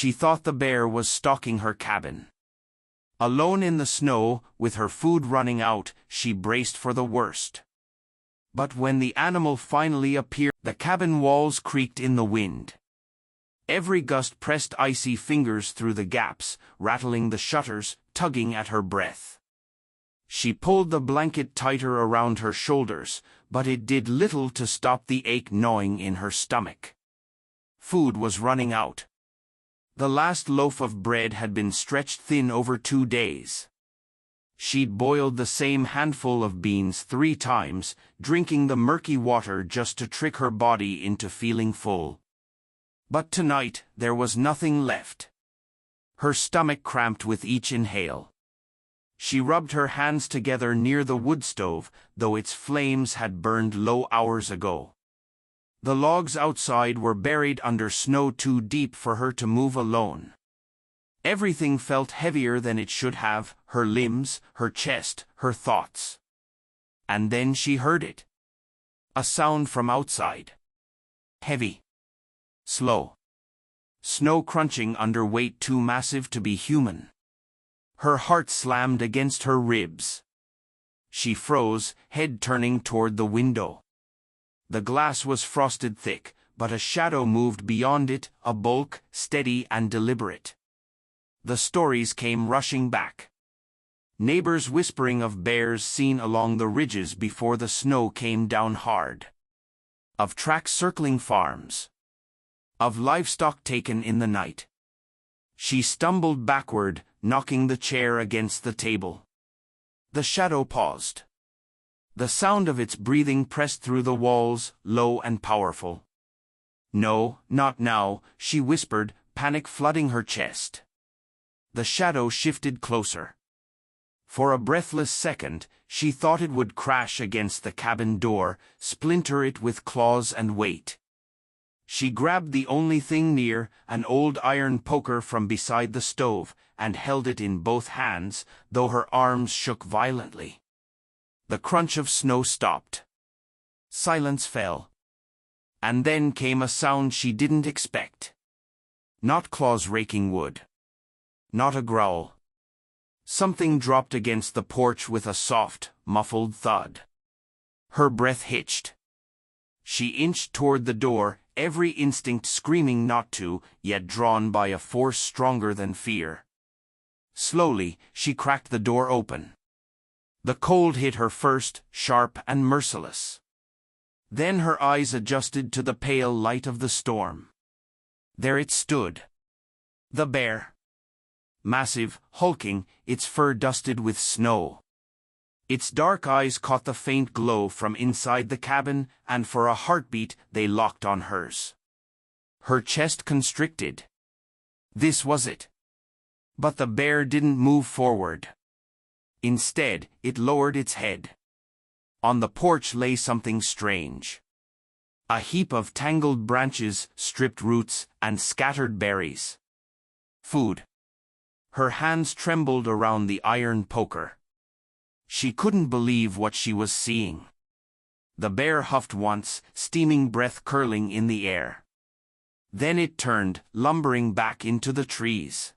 She thought the bear was stalking her cabin. Alone in the snow, with her food running out, she braced for the worst. But when the animal finally appeared, the cabin walls creaked in the wind. Every gust pressed icy fingers through the gaps, rattling the shutters, tugging at her breath. She pulled the blanket tighter around her shoulders, but it did little to stop the ache gnawing in her stomach. Food was running out. The last loaf of bread had been stretched thin over 2 days. She'd boiled the same handful of beans 3 times, drinking the murky water just to trick her body into feeling full. But tonight, there was nothing left. Her stomach cramped with each inhale. She rubbed her hands together near the wood stove, though its flames had burned low hours ago. The logs outside were buried under snow too deep for her to move alone. Everything felt heavier than it should have, her limbs, her chest, her thoughts. And then she heard it. A sound from outside. Heavy. Slow. Snow crunching under weight too massive to be human. Her heart slammed against her ribs. She froze, head turning toward the window. The glass was frosted thick, but a shadow moved beyond it, a bulk, steady and deliberate. The stories came rushing back. Neighbors whispering of bears seen along the ridges before the snow came down hard. Of tracks circling farms. Of livestock taken in the night. She stumbled backward, knocking the chair against the table. The shadow paused. The sound of its breathing pressed through the walls, low and powerful. "No, not now," she whispered, panic flooding her chest. The shadow shifted closer. For a breathless second, she thought it would crash against the cabin door, splinter it with claws and weight. She grabbed the only thing near, an old iron poker from beside the stove, and held it in both hands, though her arms shook violently. The crunch of snow stopped. Silence fell. And then came a sound she didn't expect. Not claws raking wood. Not a growl. Something dropped against the porch with a soft, muffled thud. Her breath hitched. She inched toward the door, every instinct screaming not to, yet drawn by a force stronger than fear. Slowly, she cracked the door open. The cold hit her first, sharp and merciless. Then her eyes adjusted to the pale light of the storm. There it stood. The bear. Massive, hulking, its fur dusted with snow. Its dark eyes caught the faint glow from inside the cabin, and for a heartbeat they locked on hers. Her chest constricted. This was it. But the bear didn't move forward. Instead, it lowered its head. On the porch lay something strange. A heap of tangled branches, stripped roots, and scattered berries. Food. Her hands trembled around the iron poker. She couldn't believe what she was seeing. The bear huffed once, steaming breath curling in the air. Then it turned, lumbering back into the trees.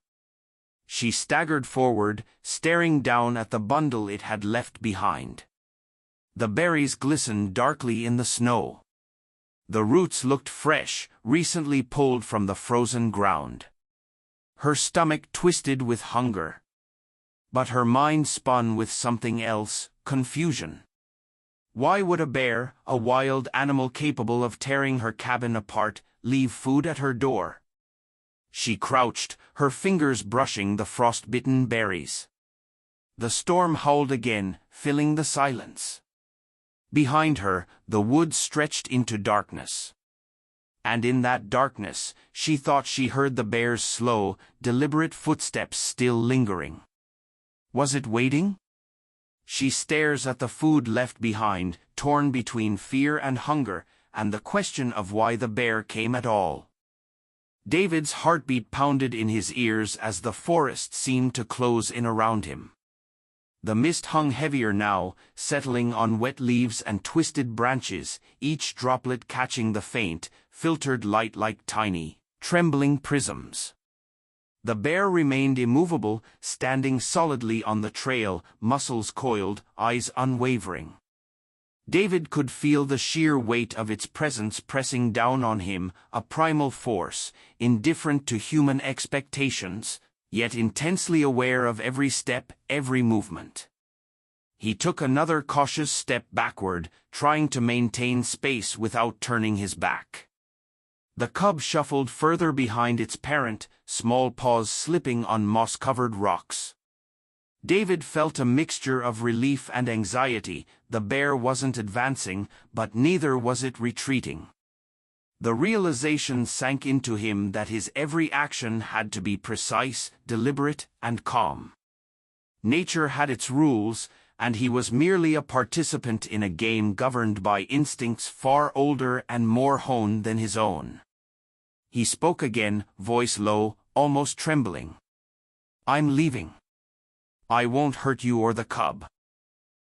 She staggered forward, staring down at the bundle it had left behind. The berries glistened darkly in the snow. The roots looked fresh, recently pulled from the frozen ground. Her stomach twisted with hunger. But her mind spun with something else, confusion. Why would a bear, a wild animal capable of tearing her cabin apart, leave food at her door? She crouched, her fingers brushing the frost-bitten berries. The storm howled again, filling the silence. Behind her, the woods stretched into darkness. And in that darkness, she thought she heard the bear's slow, deliberate footsteps still lingering. Was it waiting? She stares at the food left behind, torn between fear and hunger, and the question of why the bear came at all. David's heartbeat pounded in his ears as the forest seemed to close in around him. The mist hung heavier now, settling on wet leaves and twisted branches, each droplet catching the faint, filtered light like tiny, trembling prisms. The bear remained immovable, standing solidly on the trail, muscles coiled, eyes unwavering. David could feel the sheer weight of its presence pressing down on him, a primal force, indifferent to human expectations, yet intensely aware of every step, every movement. He took another cautious step backward, trying to maintain space without turning his back. The cub shuffled further behind its parent, small paws slipping on moss-covered rocks. David felt a mixture of relief and anxiety. The bear wasn't advancing, but neither was it retreating. The realization sank into him that his every action had to be precise, deliberate, and calm. Nature had its rules, and he was merely a participant in a game governed by instincts far older and more honed than his own. He spoke again, voice low, almost trembling. "I'm leaving. I won't hurt you or the cub."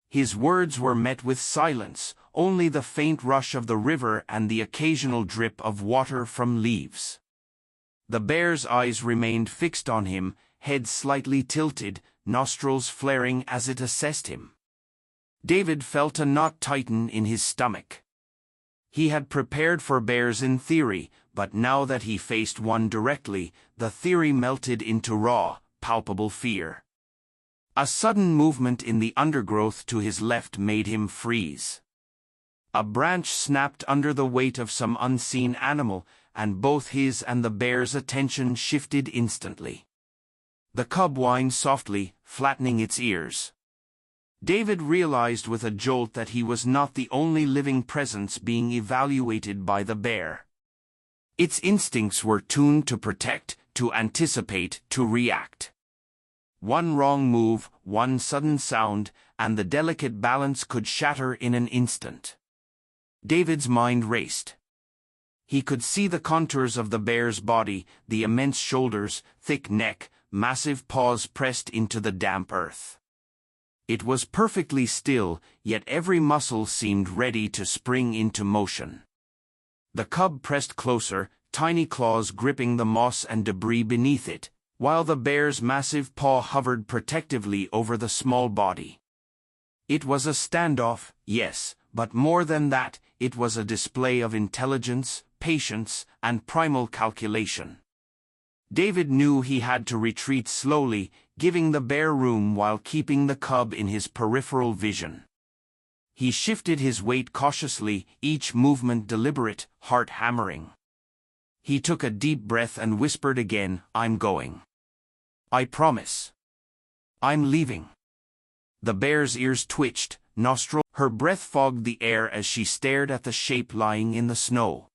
His words were met with silence, only the faint rush of the river and the occasional drip of water from leaves. The bear's eyes remained fixed on him, head slightly tilted, nostrils flaring as it assessed him. David felt a knot tighten in his stomach. He had prepared for bears in theory, but now that he faced one directly, the theory melted into raw, palpable fear. A sudden movement in the undergrowth to his left made him freeze. A branch snapped under the weight of some unseen animal, and both his and the bear's attention shifted instantly. The cub whined softly, flattening its ears. David realized with a jolt that he was not the only living presence being evaluated by the bear. Its instincts were tuned to protect, to anticipate, to react. One wrong move, one sudden sound, and the delicate balance could shatter in an instant. David's mind raced. He could see the contours of the bear's body, the immense shoulders, thick neck, massive paws pressed into the damp earth. It was perfectly still, yet every muscle seemed ready to spring into motion. The cub pressed closer, tiny claws gripping the moss and debris beneath it, while the bear's massive paw hovered protectively over the small body. It was a standoff, yes, but more than that, it was a display of intelligence, patience, and primal calculation. David knew he had to retreat slowly, giving the bear room while keeping the cub in his peripheral vision. He shifted his weight cautiously, each movement deliberate, heart hammering. He took a deep breath and whispered again, "I'm going. I promise. I'm leaving." The bear's ears twitched, her breath fogged the air as she stared at the shape lying in the snow.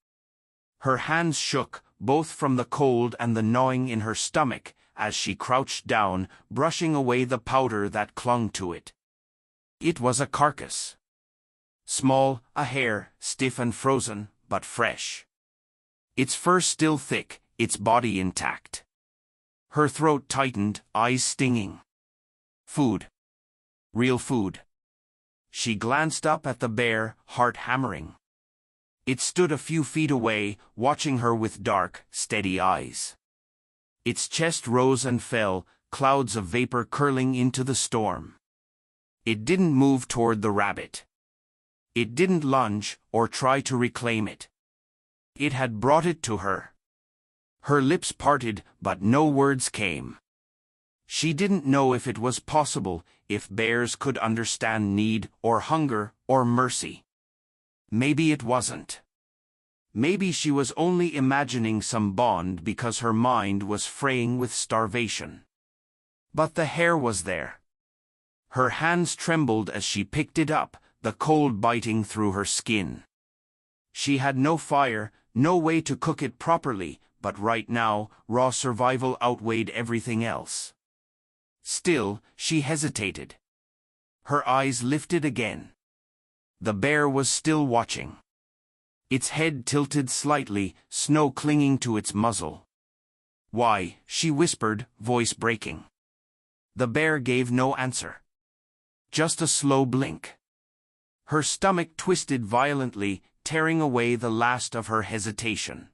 Her hands shook, both from the cold and the gnawing in her stomach, as she crouched down, brushing away the powder that clung to it. It was a carcass. Small, a hare, stiff and frozen, but fresh. Its fur still thick, its body intact. Her throat tightened, eyes stinging. Food. Real food. She glanced up at the bear, heart hammering. It stood a few feet away, watching her with dark, steady eyes. Its chest rose and fell, clouds of vapor curling into the storm. It didn't move toward the rabbit. It didn't lunge, or try to reclaim it. It had brought it to her. Her lips parted, but no words came. She didn't know if it was possible, if bears could understand need, or hunger, or mercy. Maybe it wasn't. Maybe she was only imagining some bond because her mind was fraying with starvation. But the hare was there. Her hands trembled as she picked it up, the cold biting through her skin. She had no fire, no way to cook it properly, but right now, raw survival outweighed everything else. Still, she hesitated. Her eyes lifted again. The bear was still watching. Its head tilted slightly, snow clinging to its muzzle. "Why?" she whispered, voice breaking. The bear gave no answer. Just a slow blink. Her stomach twisted violently, tearing away the last of her hesitation.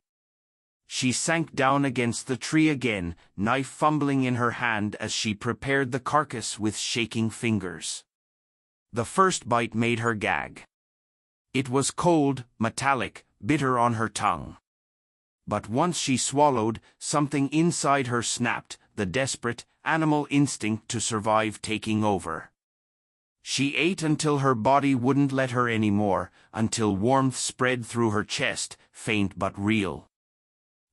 She sank down against the tree again, knife fumbling in her hand as she prepared the carcass with shaking fingers. The first bite made her gag. It was cold, metallic, bitter on her tongue. But once she swallowed, something inside her snapped, the desperate, animal instinct to survive taking over. She ate until her body wouldn't let her anymore, until warmth spread through her chest, faint but real.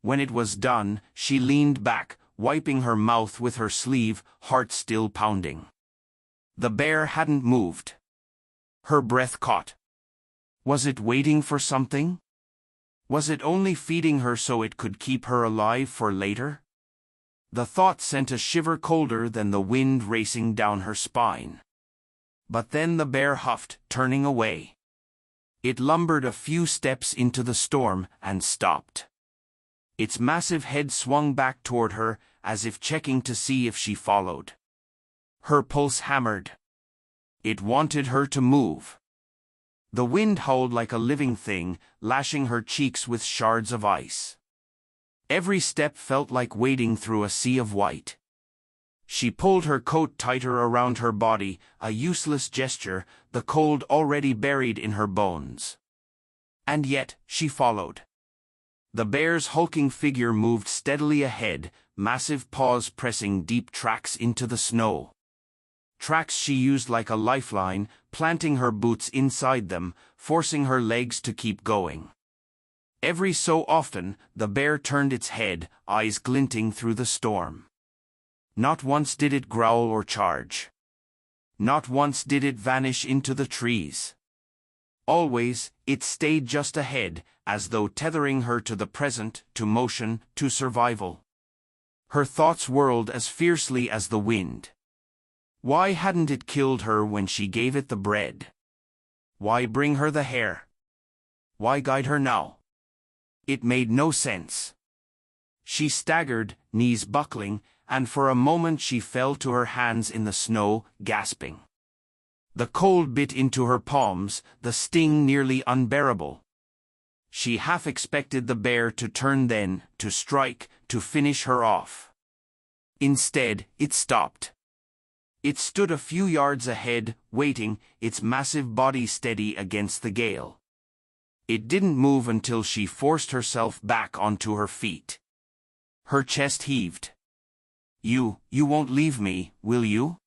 When it was done, she leaned back, wiping her mouth with her sleeve, heart still pounding. The bear hadn't moved. Her breath caught. Was it waiting for something? Was it only feeding her so it could keep her alive for later? The thought sent a shiver colder than the wind racing down her spine. But then the bear huffed, turning away. It lumbered a few steps into the storm and stopped. Its massive head swung back toward her, as if checking to see if she followed. Her pulse hammered. It wanted her to move. The wind howled like a living thing, lashing her cheeks with shards of ice. Every step felt like wading through a sea of white. She pulled her coat tighter around her body, a useless gesture, the cold already buried in her bones. And yet, she followed. The bear's hulking figure moved steadily ahead, massive paws pressing deep tracks into the snow. Tracks she used like a lifeline, planting her boots inside them, forcing her legs to keep going. Every so often, the bear turned its head, eyes glinting through the storm. Not once did it growl or charge. Not once did it vanish into the trees. Always, it stayed just ahead, as though tethering her to the present, to motion, to survival. Her thoughts whirled as fiercely as the wind. Why hadn't it killed her when she gave it the bread? Why bring her the hare? Why guide her now? It made no sense. She staggered, knees buckling, and for a moment she fell to her hands in the snow, gasping. The cold bit into her palms, the sting nearly unbearable. She half expected the bear to turn then, to strike, to finish her off. Instead, it stopped. It stood a few yards ahead, waiting, its massive body steady against the gale. It didn't move until she forced herself back onto her feet. Her chest heaved. You won't leave me, will you?"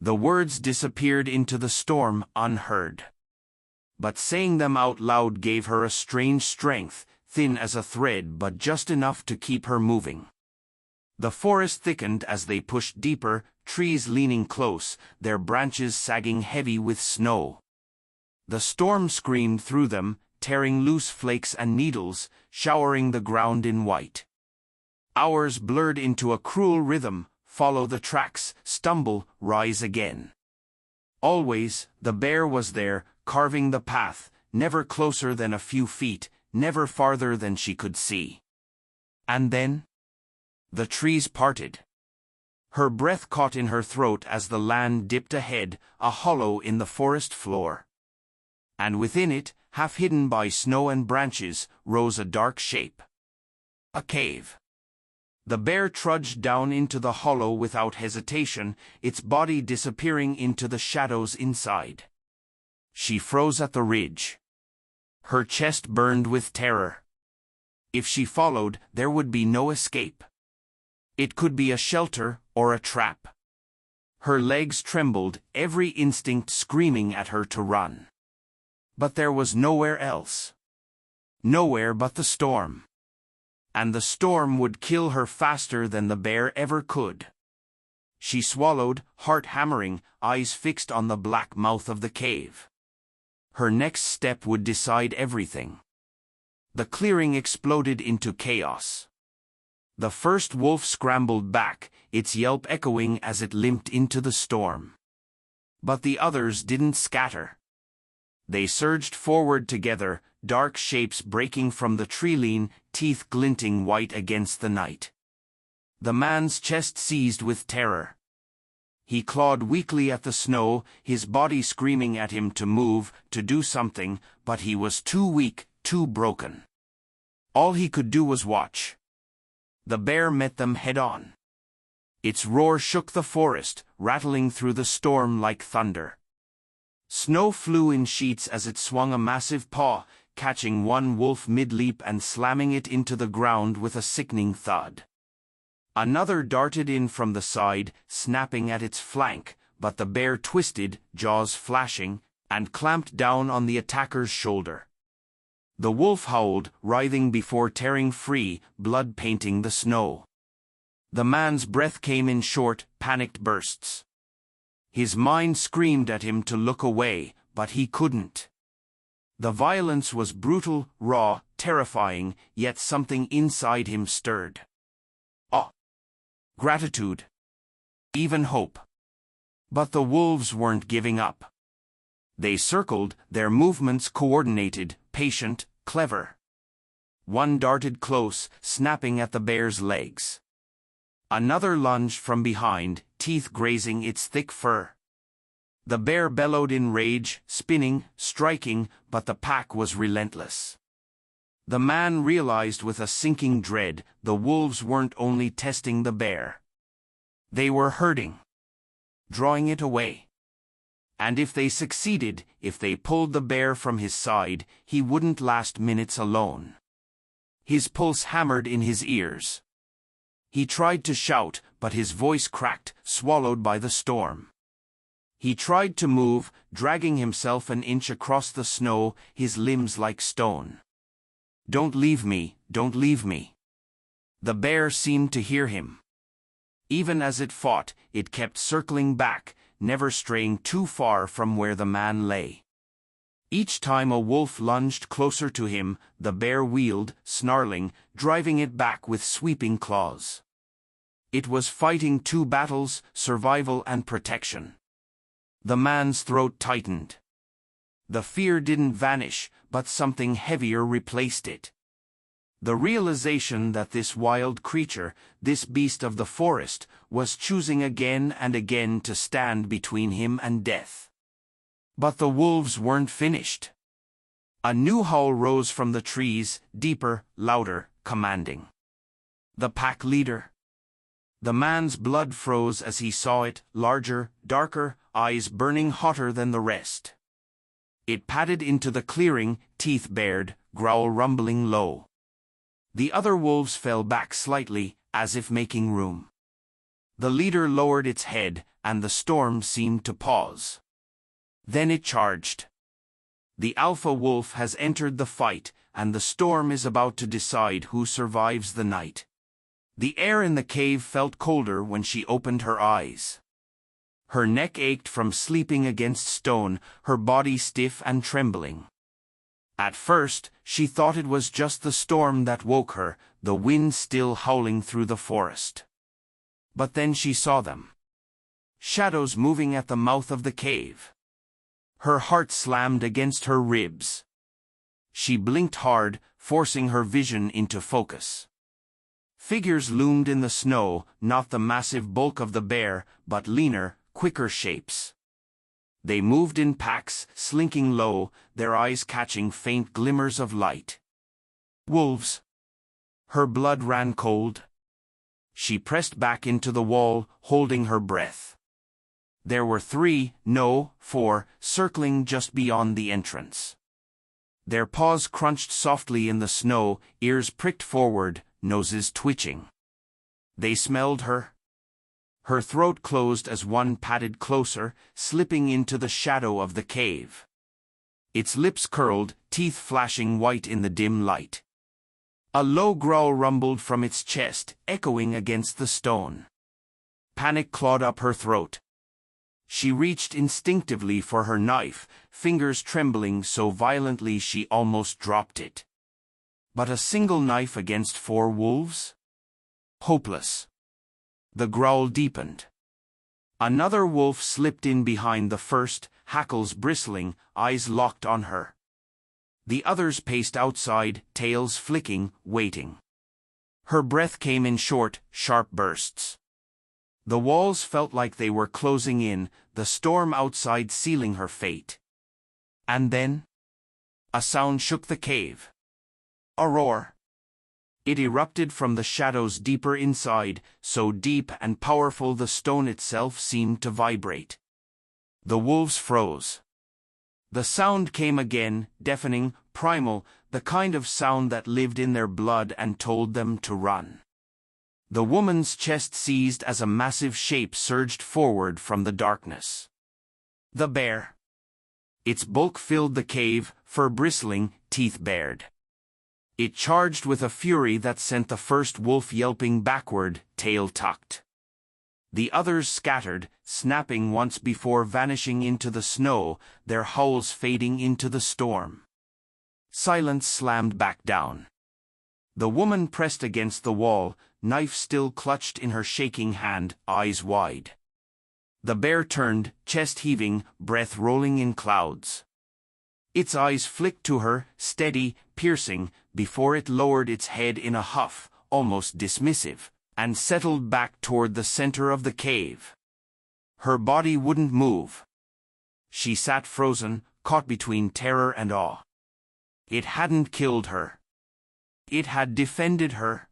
The words disappeared into the storm, unheard. But saying them out loud gave her a strange strength, thin as a thread but just enough to keep her moving. The forest thickened as they pushed deeper, trees leaning close, their branches sagging heavy with snow. The storm screamed through them, tearing loose flakes and needles, showering the ground in white. Hours blurred into a cruel rhythm, follow the tracks, stumble, rise again. Always, the bear was there, carving the path, never closer than a few feet, never farther than she could see. And then? The trees parted. Her breath caught in her throat as the land dipped ahead, a hollow in the forest floor. And within it, half hidden by snow and branches, rose a dark shape. A cave. The bear trudged down into the hollow without hesitation, its body disappearing into the shadows inside. She froze at the ridge. Her chest burned with terror. If she followed, there would be no escape. It could be a shelter or a trap. Her legs trembled, every instinct screaming at her to run. But there was nowhere else. Nowhere but the storm. And the storm would kill her faster than the bear ever could. She swallowed, heart hammering, eyes fixed on the black mouth of the cave. Her next step would decide everything. The clearing exploded into chaos. The first wolf scrambled back, its yelp echoing as it limped into the storm. But the others didn't scatter. They surged forward together, dark shapes breaking from the tree-lean, teeth glinting white against the night. The man's chest seized with terror. He clawed weakly at the snow, his body screaming at him to move, to do something, but he was too weak, too broken. All he could do was watch. The bear met them head-on. Its roar shook the forest, rattling through the storm like thunder. Snow flew in sheets as it swung a massive paw, catching one wolf mid-leap and slamming it into the ground with a sickening thud. Another darted in from the side, snapping at its flank, but the bear twisted, jaws flashing, and clamped down on the attacker's shoulder. The wolf howled, writhing before tearing free, blood painting the snow. The man's breath came in short, panicked bursts. His mind screamed at him to look away, but he couldn't. The violence was brutal, raw, terrifying, yet something inside him stirred. Awe, gratitude, even hope. But the wolves weren't giving up. They circled, their movements coordinated, patient, clever. One darted close, snapping at the bear's legs. Another lunged from behind, teeth grazing its thick fur. The bear bellowed in rage, spinning, striking, but the pack was relentless. The man realized with a sinking dread, the wolves weren't only testing the bear. They were herding, drawing it away. And if they succeeded, if they pulled the bear from his side, he wouldn't last minutes alone. His pulse hammered in his ears. He tried to shout, but his voice cracked, swallowed by the storm. He tried to move, dragging himself an inch across the snow, his limbs like stone. "Don't leave me, don't leave me." The bear seemed to hear him. Even as it fought, it kept circling back, never straying too far from where the man lay. Each time a wolf lunged closer to him, the bear wheeled, snarling, driving it back with sweeping claws. It was fighting two battles, survival and protection. The man's throat tightened. The fear didn't vanish, but something heavier replaced it. The realization that this wild creature, this beast of the forest, was choosing again and again to stand between him and death. But the wolves weren't finished. A new howl rose from the trees, deeper, louder, commanding. The pack leader. The man's blood froze as he saw it, larger, darker, eyes burning hotter than the rest. It padded into the clearing, teeth bared, growl rumbling low. The other wolves fell back slightly, as if making room. The leader lowered its head, and the storm seemed to pause. Then it charged. The alpha wolf has entered the fight, and the storm is about to decide who survives the night. The air in the cave felt colder when she opened her eyes. Her neck ached from sleeping against stone, her body stiff and trembling. At first, she thought it was just the storm that woke her, the wind still howling through the forest. But then she saw them. Shadows moving at the mouth of the cave. Her heart slammed against her ribs. She blinked hard, forcing her vision into focus. Figures loomed in the snow, not the massive bulk of the bear, but leaner, quicker shapes. They moved in packs, slinking low, their eyes catching faint glimmers of light. Wolves. Her blood ran cold. She pressed back into the wall, holding her breath. There were 3, no, 4, circling just beyond the entrance. Their paws crunched softly in the snow, ears pricked forward, noses twitching. They smelled her. Her throat closed as one padded closer, slipping into the shadow of the cave. Its lips curled, teeth flashing white in the dim light. A low growl rumbled from its chest, echoing against the stone. Panic clawed up her throat. She reached instinctively for her knife, fingers trembling so violently she almost dropped it. But a single knife against 4 wolves? Hopeless. The growl deepened. Another wolf slipped in behind the first, hackles bristling, eyes locked on her. The others paced outside, tails flicking, waiting. Her breath came in short, sharp bursts. The walls felt like they were closing in, the storm outside sealing her fate. And then? A sound shook the cave. A roar. It erupted from the shadows deeper inside, so deep and powerful the stone itself seemed to vibrate. The wolves froze. The sound came again, deafening, primal, the kind of sound that lived in their blood and told them to run. The woman's chest seized as a massive shape surged forward from the darkness. The bear. Its bulk filled the cave, fur bristling, teeth bared. It charged with a fury that sent the first wolf yelping backward, tail tucked. The others scattered, snapping once before vanishing into the snow, their howls fading into the storm. Silence slammed back down. The woman pressed against the wall, knife still clutched in her shaking hand, eyes wide. The bear turned, chest heaving, breath rolling in clouds. Its eyes flicked to her, steady, piercing, before it lowered its head in a huff, almost dismissive, and settled back toward the center of the cave. Her body wouldn't move. She sat frozen, caught between terror and awe. It hadn't killed her. It had defended her.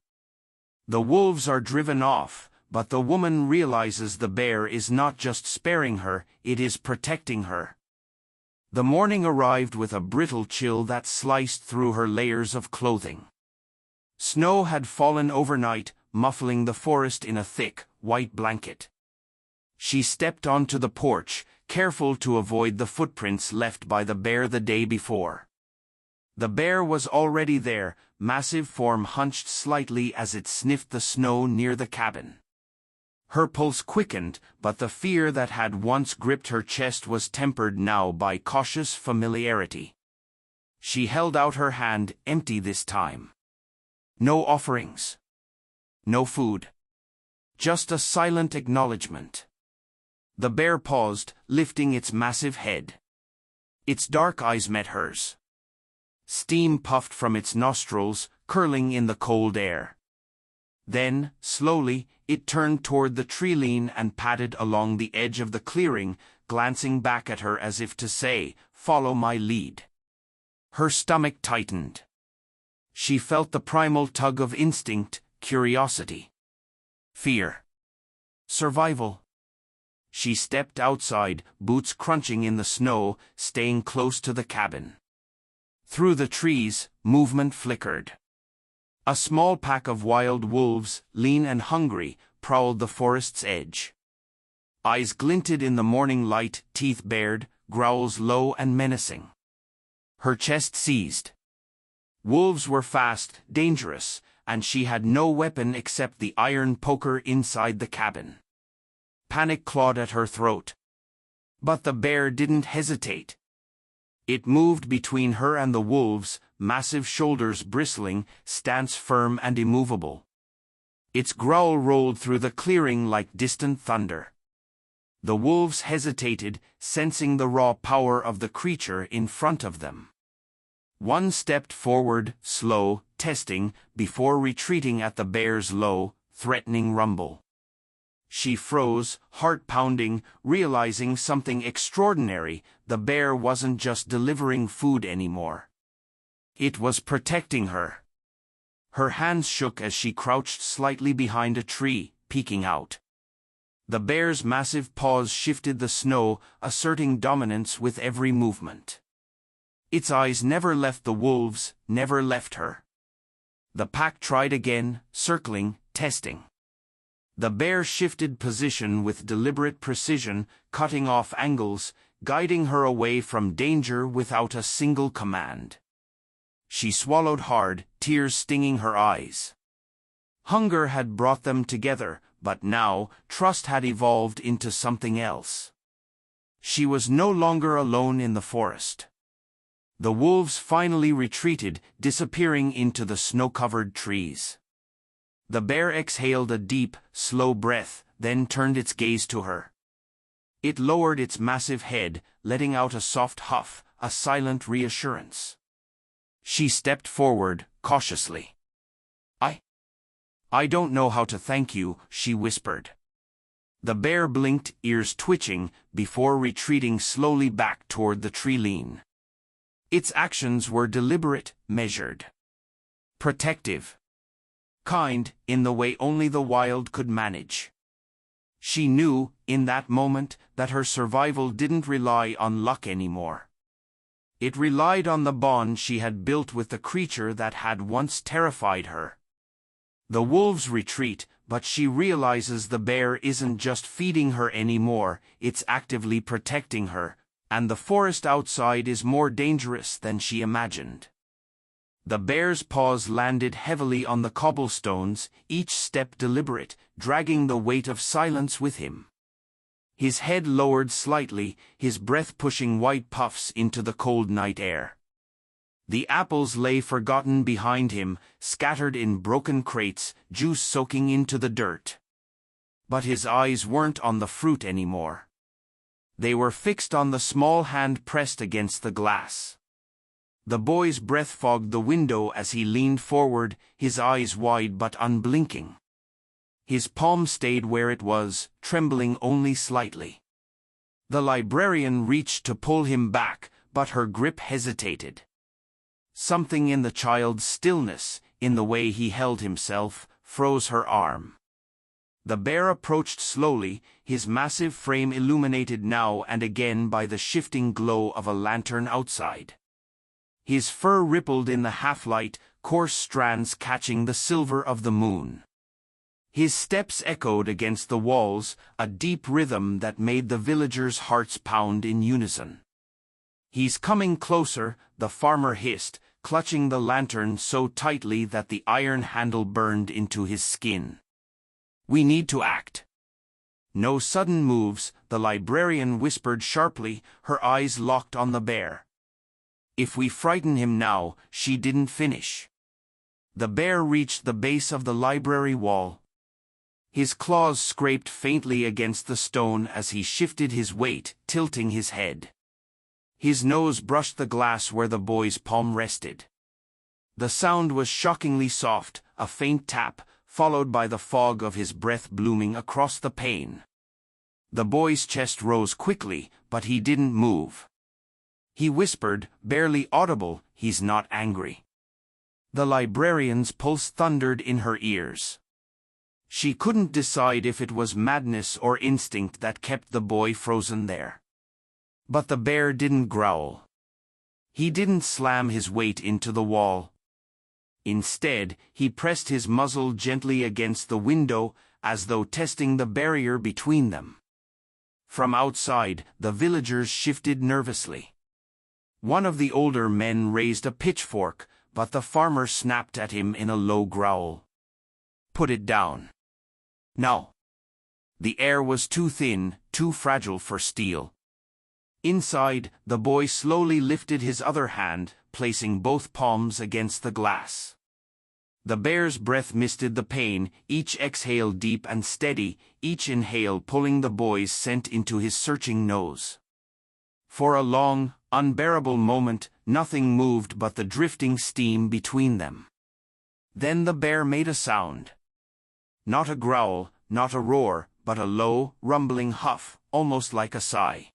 The wolves are driven off, but the woman realizes the bear is not just sparing her, it is protecting her. The morning arrived with a brittle chill that sliced through her layers of clothing. Snow had fallen overnight, muffling the forest in a thick, white blanket. She stepped onto the porch, careful to avoid the footprints left by the bear the day before. The bear was already there, massive form hunched slightly as it sniffed the snow near the cabin. Her pulse quickened, but the fear that had once gripped her chest was tempered now by cautious familiarity. She held out her hand, empty this time. No offerings. No food. Just a silent acknowledgement. The bear paused, lifting its massive head. Its dark eyes met hers. Steam puffed from its nostrils, curling in the cold air. Then, slowly, it turned toward the tree line and padded along the edge of the clearing, glancing back at her as if to say, "Follow my lead." Her stomach tightened. She felt the primal tug of instinct, curiosity. Fear. Survival. She stepped outside, boots crunching in the snow, staying close to the cabin. Through the trees, movement flickered. A small pack of wild wolves, lean and hungry, prowled the forest's edge. Eyes glinted in the morning light, teeth bared, growls low and menacing. Her chest seized. Wolves were fast, dangerous, and she had no weapon except the iron poker inside the cabin. Panic clawed at her throat. But the bear didn't hesitate. It moved between her and the wolves, massive shoulders bristling, stance firm and immovable. Its growl rolled through the clearing like distant thunder. The wolves hesitated, sensing the raw power of the creature in front of them. One stepped forward, slow, testing, before retreating at the bear's low, threatening rumble. She froze, heart pounding, realizing something extraordinary. The bear wasn't just delivering food anymore. It was protecting her. Her hands shook as she crouched slightly behind a tree, peeking out. The bear's massive paws shifted the snow, asserting dominance with every movement. Its eyes never left the wolves, never left her. The pack tried again, circling, testing. The bear shifted position with deliberate precision, cutting off angles, guiding her away from danger without a single command. She swallowed hard, tears stinging her eyes. Hunger had brought them together, but now, trust had evolved into something else. She was no longer alone in the forest. The wolves finally retreated, disappearing into the snow-covered trees. The bear exhaled a deep, slow breath, then turned its gaze to her. It lowered its massive head, letting out a soft huff, a silent reassurance. She stepped forward, cautiously. I don't know how to thank you," she whispered. The bear blinked, ears twitching, before retreating slowly back toward the tree line. Its actions were deliberate, measured. Protective. kind, in the way only the wild could manage. She knew, in that moment, that her survival didn't rely on luck anymore. It relied on the bond she had built with the creature that had once terrified her. The wolves retreat, but she realizes the bear isn't just feeding her anymore, it's actively protecting her, and the forest outside is more dangerous than she imagined. The bear's paws landed heavily on the cobblestones, each step deliberate, dragging the weight of silence with him. His head lowered slightly, his breath pushing white puffs into the cold night air. The apples lay forgotten behind him, scattered in broken crates, juice soaking into the dirt. But his eyes weren't on the fruit anymore. They were fixed on the small hand pressed against the glass. The boy's breath fogged the window as he leaned forward, his eyes wide but unblinking. His palm stayed where it was, trembling only slightly. The librarian reached to pull him back, but her grip hesitated. Something in the child's stillness, in the way he held himself, froze her arm. The bear approached slowly, his massive frame illuminated now and again by the shifting glow of a lantern outside. His fur rippled in the half-light, coarse strands catching the silver of the moon. His steps echoed against the walls, a deep rhythm that made the villagers' hearts pound in unison. "He's coming closer," the farmer hissed, clutching the lantern so tightly that the iron handle burned into his skin. "We need to act." "No sudden moves," the librarian whispered sharply, her eyes locked on the bear. "If we frighten him now," she didn't finish. The bear reached the base of the library wall. His claws scraped faintly against the stone as he shifted his weight, tilting his head. His nose brushed the glass where the boy's palm rested. The sound was shockingly soft, a faint tap, followed by the fog of his breath blooming across the pane. The boy's chest rose quickly, but he didn't move. He whispered, barely audible, "He's not angry." The librarian's pulse thundered in her ears. She couldn't decide if it was madness or instinct that kept the boy frozen there. But the bear didn't growl. He didn't slam his weight into the wall. Instead, he pressed his muzzle gently against the window, as though testing the barrier between them. From outside, the villagers shifted nervously. One of the older men raised a pitchfork, but the farmer snapped at him in a low growl. "Put it down." "No." The air was too thin, too fragile for steel. Inside, the boy slowly lifted his other hand, placing both palms against the glass. The bear's breath misted the pane, each exhale deep and steady, each inhale pulling the boy's scent into his searching nose. For a long, unbearable moment, nothing moved but the drifting steam between them. Then the bear made a sound. Not a growl, not a roar, but a low, rumbling huff, almost like a sigh.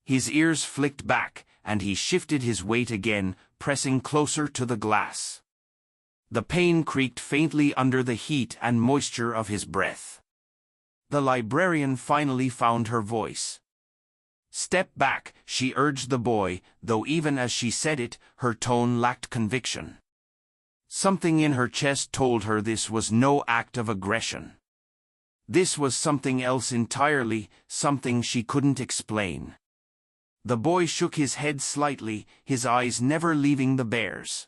His ears flicked back, and he shifted his weight again, pressing closer to the glass. The pane creaked faintly under the heat and moisture of his breath. The librarian finally found her voice. "Step back," she urged the boy, though even as she said it, her tone lacked conviction. Something in her chest told her this was no act of aggression. This was something else entirely, something she couldn't explain. The boy shook his head slightly, his eyes never leaving the bear's.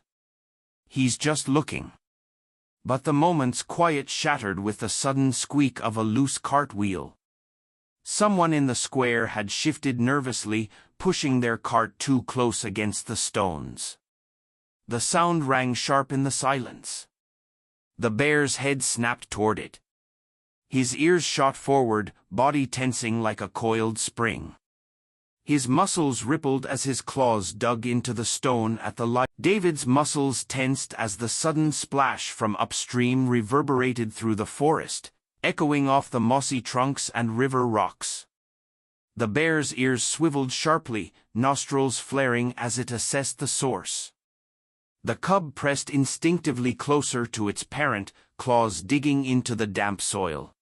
"He's just looking." But the moment's quiet shattered with the sudden squeak of a loose cartwheel. Someone in the square had shifted nervously, pushing their cart too close against the stones. The sound rang sharp in the silence. The bear's head snapped toward it. His ears shot forward, body tensing like a coiled spring. His muscles rippled as his claws dug into the stone at the light. David's muscles tensed as the sudden splash from upstream reverberated through the forest, echoing off the mossy trunks and river rocks. The bear's ears swiveled sharply, nostrils flaring as it assessed the source. The cub pressed instinctively closer to its parent, claws digging into the damp soil.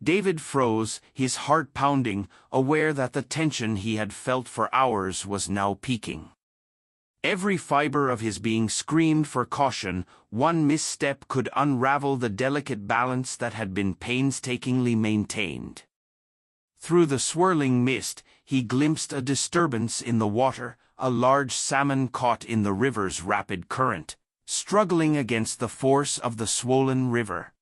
David froze, his heart pounding, aware that the tension he had felt for hours was now peaking. Every fiber of his being screamed for caution. One misstep could unravel the delicate balance that had been painstakingly maintained. Through the swirling mist, he glimpsed a disturbance in the water, a large salmon caught in the river's rapid current, struggling against the force of the swollen river.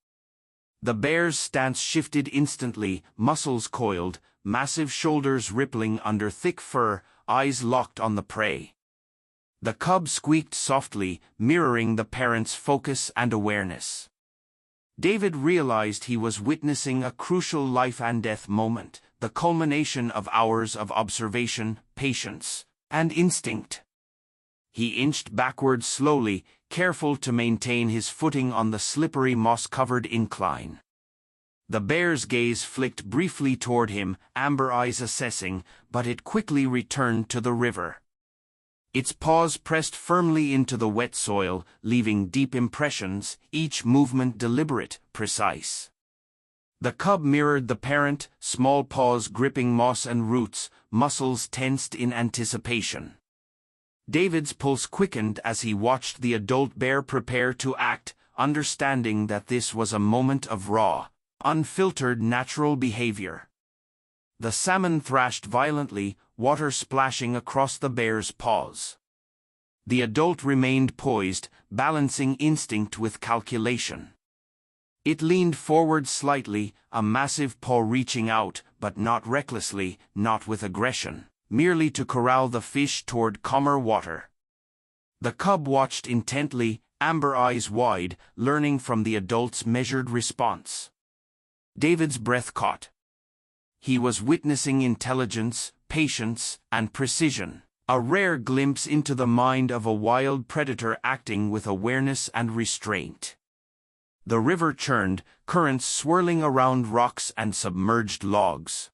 The bear's stance shifted instantly, muscles coiled, massive shoulders rippling under thick fur, eyes locked on the prey. The cub squeaked softly, mirroring the parent's focus and awareness. David realized he was witnessing a crucial life-and-death moment, the culmination of hours of observation, patience, and instinct. He inched backward slowly, careful to maintain his footing on the slippery moss-covered incline. The bear's gaze flicked briefly toward him, amber eyes assessing, but it quickly returned to the river. Its paws pressed firmly into the wet soil, leaving deep impressions, each movement deliberate, precise. The cub mirrored the parent, small paws gripping moss and roots, muscles tensed in anticipation. David's pulse quickened as he watched the adult bear prepare to act, understanding that this was a moment of raw, unfiltered natural behavior. The salmon thrashed violently, water splashing across the bear's paws. The adult remained poised, balancing instinct with calculation. It leaned forward slightly, a massive paw reaching out, but not recklessly, not with aggression, merely to corral the fish toward calmer water. The cub watched intently, amber eyes wide, learning from the adult's measured response. David's breath caught. He was witnessing intelligence, patience, and precision, a rare glimpse into the mind of a wild predator acting with awareness and restraint. The river churned, currents swirling around rocks and submerged logs.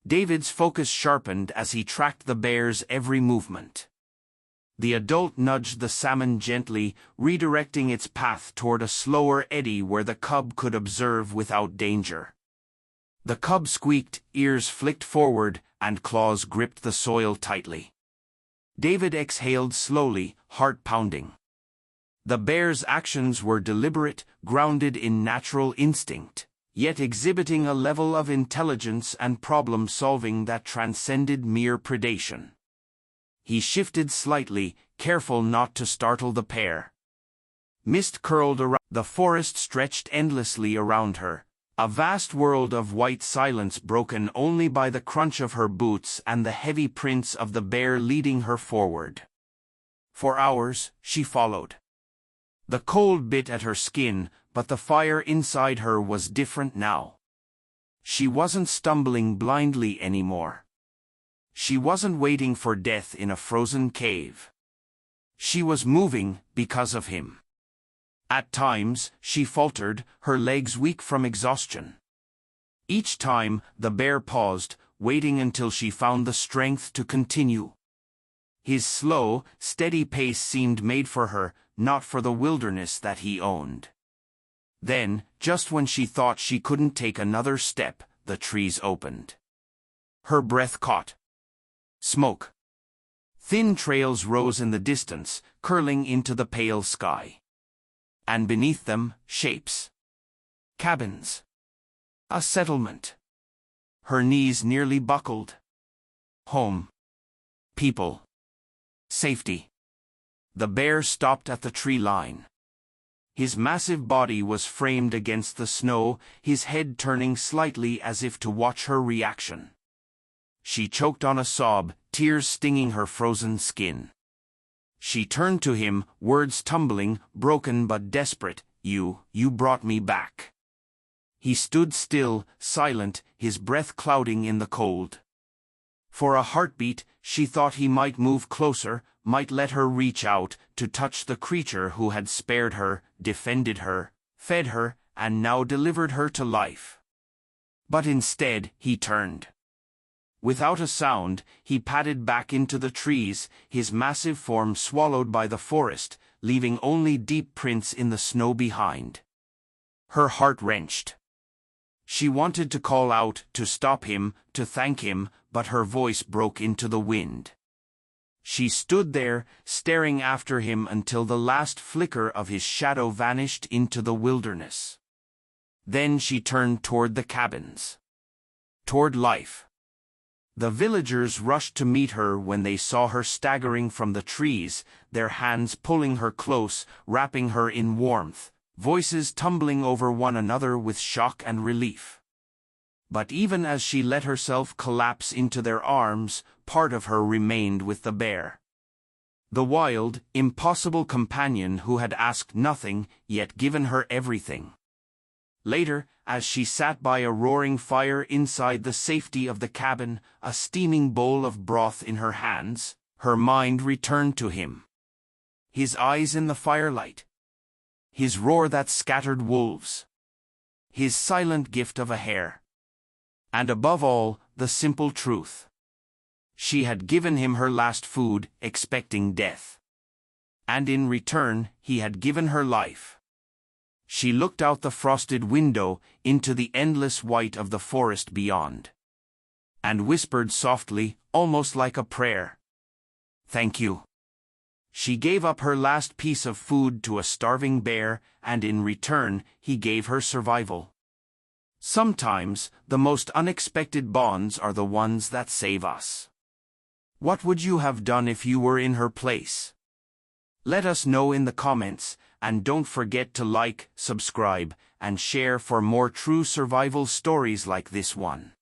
David's focus sharpened as he tracked the bear's every movement. The adult nudged the salmon gently, redirecting its path toward a slower eddy where the cub could observe without danger. The cub squeaked, ears flicked forward, and claws gripped the soil tightly. David exhaled slowly, heart pounding. The bear's actions were deliberate, grounded in natural instinct, yet exhibiting a level of intelligence and problem-solving that transcended mere predation. He shifted slightly, careful not to startle the pair. Mist curled around. The forest stretched endlessly around her, a vast world of white silence broken only by the crunch of her boots and the heavy prints of the bear leading her forward. For hours, she followed. The cold bit at her skin, but the fire inside her was different now. She wasn't stumbling blindly anymore. She wasn't waiting for death in a frozen cave. She was moving because of him. At times, she faltered, her legs weak from exhaustion. Each time, the bear paused, waiting until she found the strength to continue. His slow, steady pace seemed made for her, not for the wilderness that he owned. Then, just when she thought she couldn't take another step, the trees opened. Her breath caught. Smoke. Thin trails rose in the distance, curling into the pale sky. And beneath them, shapes. Cabins. A settlement. Her knees nearly buckled. Home. People. Safety. The bear stopped at the tree line. His massive body was framed against the snow, his head turning slightly as if to watch her reaction. She choked on a sob, tears stinging her frozen skin. She turned to him, words tumbling, broken but desperate. You brought me back." He stood still, silent, his breath clouding in the cold. For a heartbeat, she thought he might move closer, might let her reach out, to touch the creature who had spared her, defended her, fed her, and now delivered her to life. But instead, he turned. Without a sound, he padded back into the trees, his massive form swallowed by the forest, leaving only deep prints in the snow behind. her heart wrenched. She wanted to call out, to stop him, to thank him, but her voice broke into the wind. She stood there, staring after him until the last flicker of his shadow vanished into the wilderness. Then she turned toward the cabins. Toward life. The villagers rushed to meet her when they saw her staggering from the trees, their hands pulling her close, wrapping her in warmth, voices tumbling over one another with shock and relief. But even as she let herself collapse into their arms, part of her remained with the bear. The wild, impossible companion who had asked nothing, yet given her everything. Later, as she sat by a roaring fire inside the safety of the cabin, a steaming bowl of broth in her hands, her mind returned to him. His eyes in the firelight. His roar that scattered wolves. His silent gift of a hare. And above all, the simple truth. She had given him her last food, expecting death. And in return, he had given her life. She looked out the frosted window into the endless white of the forest beyond. And whispered softly, almost like a prayer. "Thank you." She gave up her last piece of food to a starving bear, and in return, he gave her survival. Sometimes, the most unexpected bonds are the ones that save us. What would you have done if you were in her place? Let us know in the comments, and don't forget to like, subscribe, and share for more true survival stories like this one.